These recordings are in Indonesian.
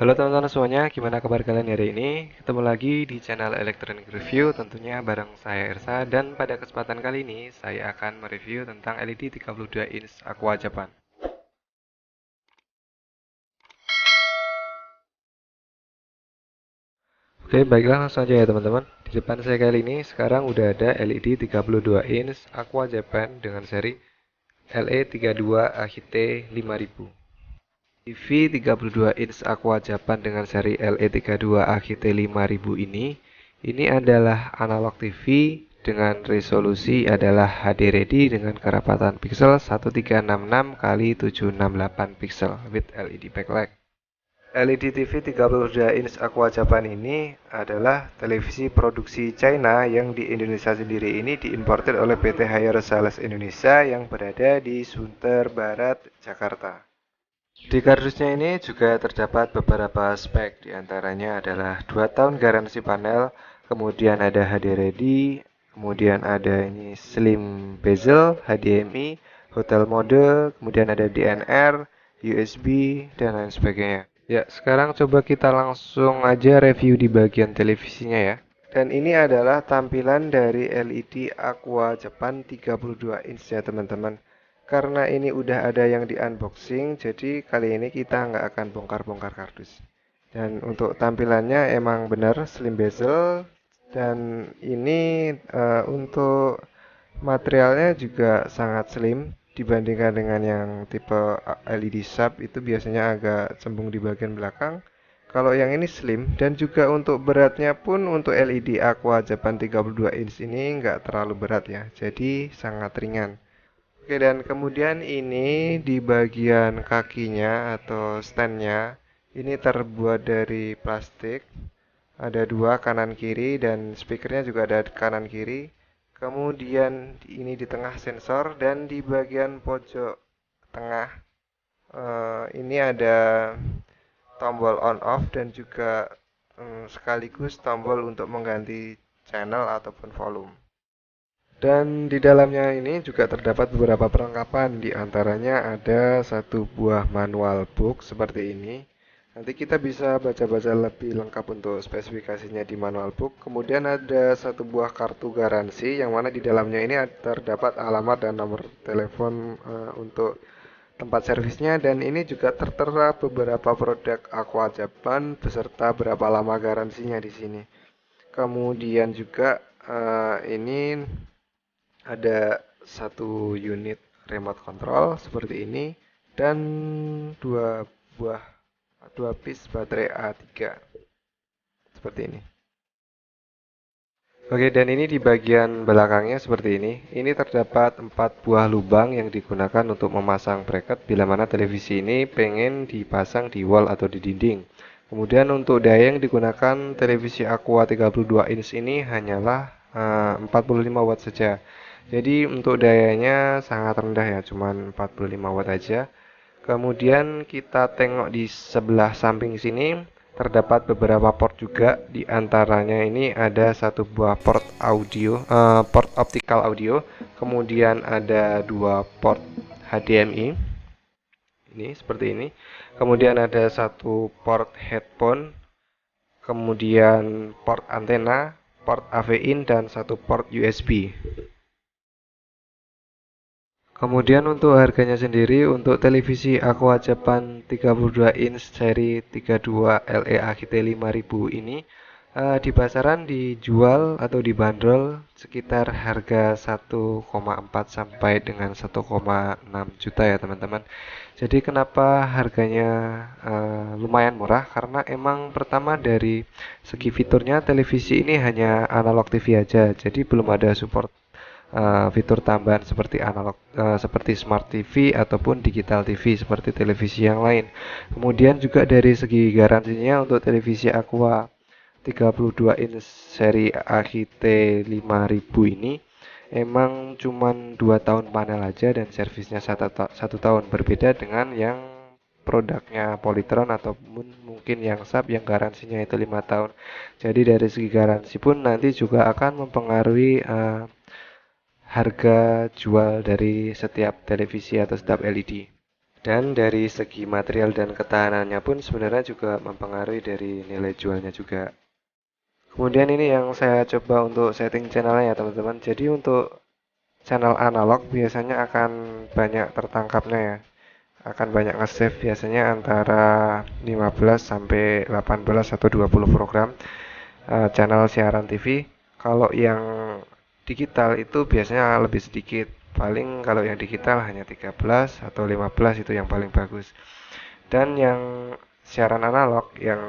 Halo teman-teman semuanya, gimana kabar kalian hari ini? Ketemu lagi di channel Electronic Review, tentunya bareng saya Ersa, dan pada kesempatan kali ini saya akan mereview tentang LED 32 inch Aqua Japan. Oke, baiklah langsung aja ya teman-teman. Di depan saya kali ini sekarang udah ada LED 32 inch Aqua Japan dengan seri LE32 AHT 5000. TV 32 inch Aqua Japan dengan seri LE32 AGT 5000 ini adalah analog TV dengan resolusi adalah HD Ready dengan kerapatan pixel 1366 kali 768 pixel with LED backlight. LED TV 32 inch Aqua Japan ini adalah televisi produksi China yang di Indonesia sendiri ini diimportir oleh PT Haier Sales Indonesia yang berada di Sunter Barat, Jakarta. Di kardusnya ini juga terdapat beberapa spek, diantaranya adalah 2 tahun garansi panel, kemudian ada HD Ready, kemudian ada ini Slim Bezel, HDMI, Hotel Mode, kemudian ada DNR, USB, dan lain sebagainya. Ya, sekarang coba kita langsung aja review di bagian televisinya ya. Dan ini adalah tampilan dari LED Aqua Japan 32 inch ya teman-teman. Karena ini udah ada yang di unboxing, jadi kali ini kita nggak akan bongkar-bongkar kardus. Dan untuk tampilannya emang benar slim bezel, dan ini untuk materialnya juga sangat slim dibandingkan dengan yang tipe LED sub itu biasanya agak cembung di bagian belakang. Kalau yang ini slim dan juga untuk beratnya pun untuk LED Aqua Japan 32 inch ini nggak terlalu berat ya, jadi sangat ringan. Oke, dan kemudian ini di bagian kakinya atau standnya ini terbuat dari plastik. Ada dua kanan kiri dan speakernya juga ada kanan kiri. Kemudian ini di tengah sensor dan di bagian pojok tengah ini ada tombol on off dan juga sekaligus tombol untuk mengganti channel ataupun volume. Dan di dalamnya ini juga terdapat beberapa perlengkapan, di antaranya ada satu buah manual book seperti ini. Nanti kita bisa baca-baca lebih lengkap untuk spesifikasinya di manual book. Kemudian ada satu buah kartu garansi yang mana di dalamnya ini terdapat alamat dan nomor telepon untuk tempat servisnya, dan ini juga tertera beberapa produk Aqua Japan beserta berapa lama garansinya di sini. Kemudian juga ini ada satu unit remote control seperti ini dan dua buah dua piece baterai A3 seperti ini. Oke, dan ini di bagian belakangnya seperti ini. Ini terdapat 4 buah lubang yang digunakan untuk memasang bracket bila mana televisi ini pengen dipasang di wall atau di dinding. Kemudian untuk daya yang digunakan televisi Aqua 32 inch ini hanyalah 45 watt saja. Jadi untuk dayanya sangat rendah ya, cuman 45 watt aja. Kemudian kita tengok di sebelah samping sini terdapat beberapa port juga. Di antaranya ini ada satu buah port audio, port optical audio. Kemudian ada dua port HDMI. Ini seperti ini. Kemudian ada satu port headphone. Kemudian port antena, port AV-in, dan satu port USB. Kemudian untuk harganya sendiri, untuk televisi Aqua Japan 32 inch seri 32 LE-AGT 5000 ini di pasaran dijual atau dibanderol sekitar harga 1,4 sampai dengan 1,6 juta ya teman-teman. Jadi kenapa harganya lumayan murah? Karena emang pertama dari segi fiturnya televisi ini hanya analog TV aja, jadi belum ada support fitur tambahan seperti analog, seperti smart TV ataupun digital TV seperti televisi yang lain. Kemudian juga dari segi garansinya untuk televisi Aqua 32 inch seri AGT 5000 ini emang cuman 2 tahun panel aja dan servisnya 1 tahun, berbeda dengan yang produknya Polytron ataupun mungkin yang sub yang garansinya itu 5 tahun. Jadi dari segi garansi pun nanti juga akan mempengaruhi harga jual dari setiap televisi atau setiap LED. Dan dari segi material dan ketahanannya pun sebenarnya juga mempengaruhi dari nilai jualnya juga. Kemudian ini yang saya coba untuk setting channelnya ya teman-teman. Jadi untuk channel analog biasanya akan banyak tertangkapnya ya. Akan banyak nge-save biasanya antara 15 sampai 18 atau 20 program channel siaran TV. Kalau yang digital itu biasanya lebih sedikit. Paling kalau yang digital hanya 13 atau 15 itu yang paling bagus. Dan yang siaran analog yang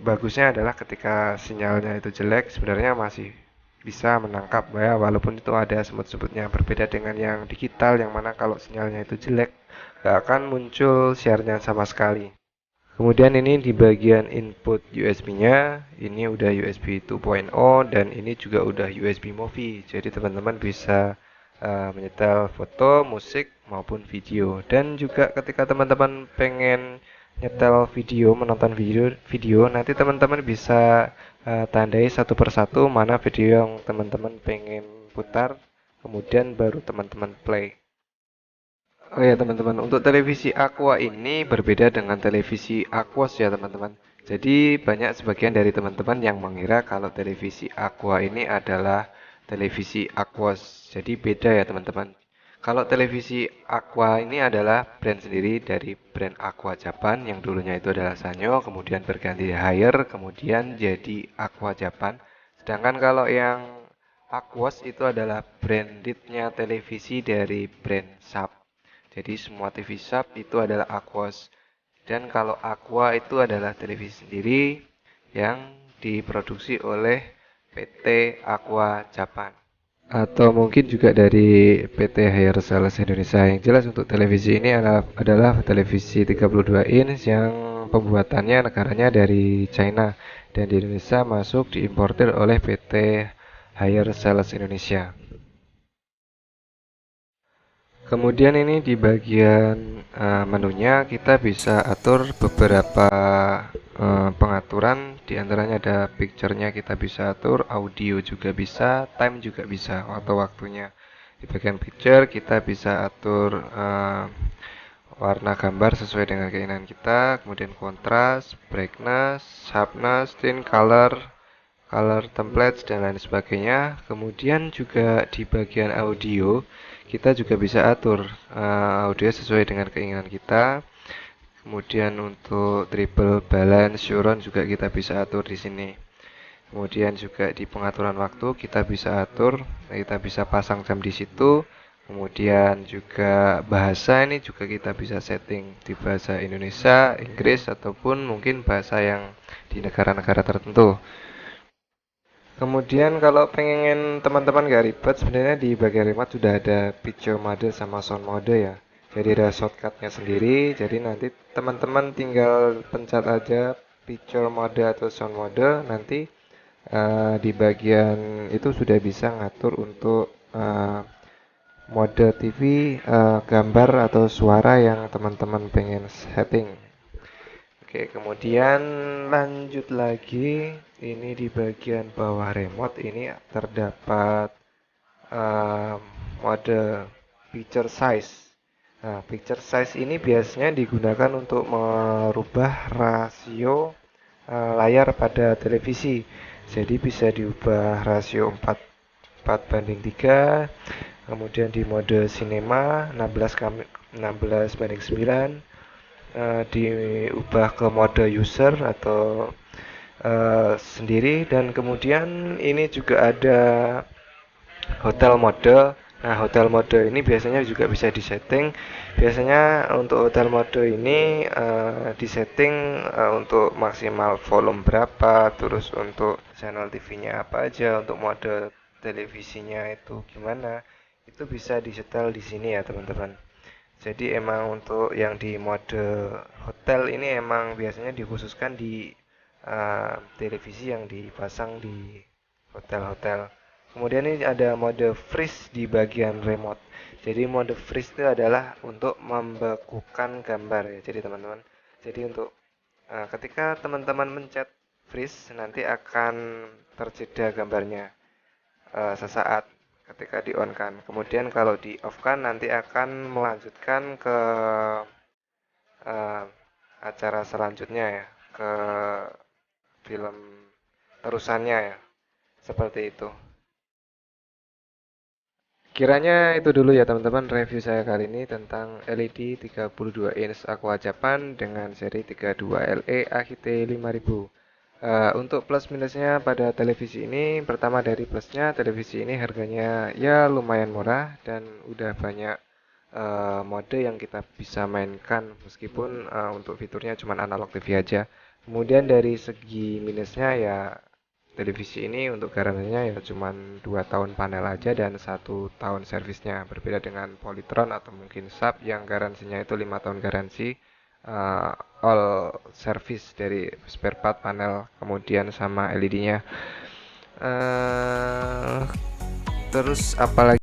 bagusnya adalah ketika sinyalnya itu jelek sebenarnya masih bisa menangkap ya walaupun itu ada semut-semutnya berbeda dengan yang digital yang mana kalau sinyalnya itu jelek nggak akan muncul siarnya sama sekali. Kemudian ini di bagian input USB-nya, ini udah USB 2.0 dan ini juga udah USB Movie. Jadi teman-teman bisa menyetel foto, musik maupun video. Dan juga ketika teman-teman pengen nyetel video, menonton video, nanti teman-teman bisa tandai satu persatu mana video yang teman-teman pengen putar, kemudian baru teman-teman play. Oh ya teman-teman, untuk televisi Aqua ini berbeda dengan televisi Aquos ya teman-teman. Jadi banyak sebagian dari teman-teman yang mengira kalau televisi Aqua ini adalah televisi Aquos. Jadi beda ya teman-teman. Kalau televisi Aqua ini adalah brand sendiri dari brand Aqua Japan yang dulunya itu adalah Sanyo, kemudian berganti Haier, kemudian jadi Aqua Japan. Sedangkan kalau yang Aquos itu adalah brandednya televisi dari brand Sharp. Jadi semua TV Sub itu adalah Aquos. Dan kalau Aqua itu adalah televisi sendiri yang diproduksi oleh PT Aqua Japan. Atau mungkin juga dari PT Haier Sales Indonesia. Yang jelas untuk televisi ini adalah televisi 32 inch yang pembuatannya negaranya dari China. Dan di Indonesia masuk diimportir oleh PT Haier Sales Indonesia. Kemudian ini di bagian menunya kita bisa atur beberapa pengaturan. Di antaranya ada picture-nya kita bisa atur, audio juga bisa, time juga bisa atau waktunya. Di bagian picture kita bisa atur warna gambar sesuai dengan keinginan kita, kemudian kontras, brightness, sharpness, tint, color, color templates dan lain sebagainya. Kemudian juga di bagian audio kita juga bisa atur audio sesuai dengan keinginan kita. Kemudian untuk triple balance surround juga kita bisa atur di sini. Kemudian juga di pengaturan waktu kita bisa atur, kita bisa pasang jam di situ. Kemudian juga bahasa ini juga kita bisa setting di bahasa Indonesia, Inggris ataupun mungkin bahasa yang di negara-negara tertentu. Kemudian kalau pengen teman-teman gak ribet, sebenarnya di bagian remote sudah ada picture mode sama sound mode ya. Jadi ada shortcutnya sendiri, jadi nanti teman-teman tinggal pencet aja picture mode atau sound mode, nanti di bagian itu sudah bisa ngatur untuk mode TV, gambar atau suara yang teman-teman pengen setting. Oke, kemudian lanjut lagi. Ini di bagian bawah remote ini terdapat eh, mode picture size. Nah, picture size ini biasanya digunakan untuk merubah rasio layar pada televisi. Jadi bisa diubah rasio 4:3, kemudian di mode cinema 16:9, diubah ke mode user atau sendiri, dan kemudian ini juga ada hotel mode. Nah, hotel mode ini biasanya juga bisa disetting. Biasanya untuk hotel mode ini disetting untuk maksimal volume berapa, terus untuk channel TV-nya apa aja, untuk mode televisinya itu gimana. Itu bisa disetel di sini ya, teman-teman. Jadi emang untuk yang di mode hotel ini emang biasanya dikhususkan di televisi yang dipasang di hotel-hotel. Kemudian ini ada mode freeze di bagian remote. Jadi mode freeze itu adalah untuk membekukan gambar ya. Jadi teman-teman, jadi untuk ketika teman-teman mencet freeze nanti akan terjeda gambarnya sesaat ketika di on kan. Kemudian kalau di off kan nanti akan melanjutkan ke eh, acara selanjutnya ya, ke film terusannya ya, seperti itu. Kiranya itu dulu ya teman-teman review saya kali ini tentang LED 32 inch Aqua Japan dengan seri 32 LE AHT 5000. Untuk plus minusnya pada televisi ini, pertama dari plusnya, televisi ini harganya ya lumayan murah dan udah banyak mode yang kita bisa mainkan meskipun untuk fiturnya cuma analog TV aja. Kemudian dari segi minusnya ya televisi ini untuk garansinya ya cuma 2 tahun panel aja dan 1 tahun servisnya. Berbeda dengan Polytron atau mungkin Sharp yang garansinya itu 5 tahun garansi uh, all service dari spare part panel kemudian sama LED-nya. Terus apalagi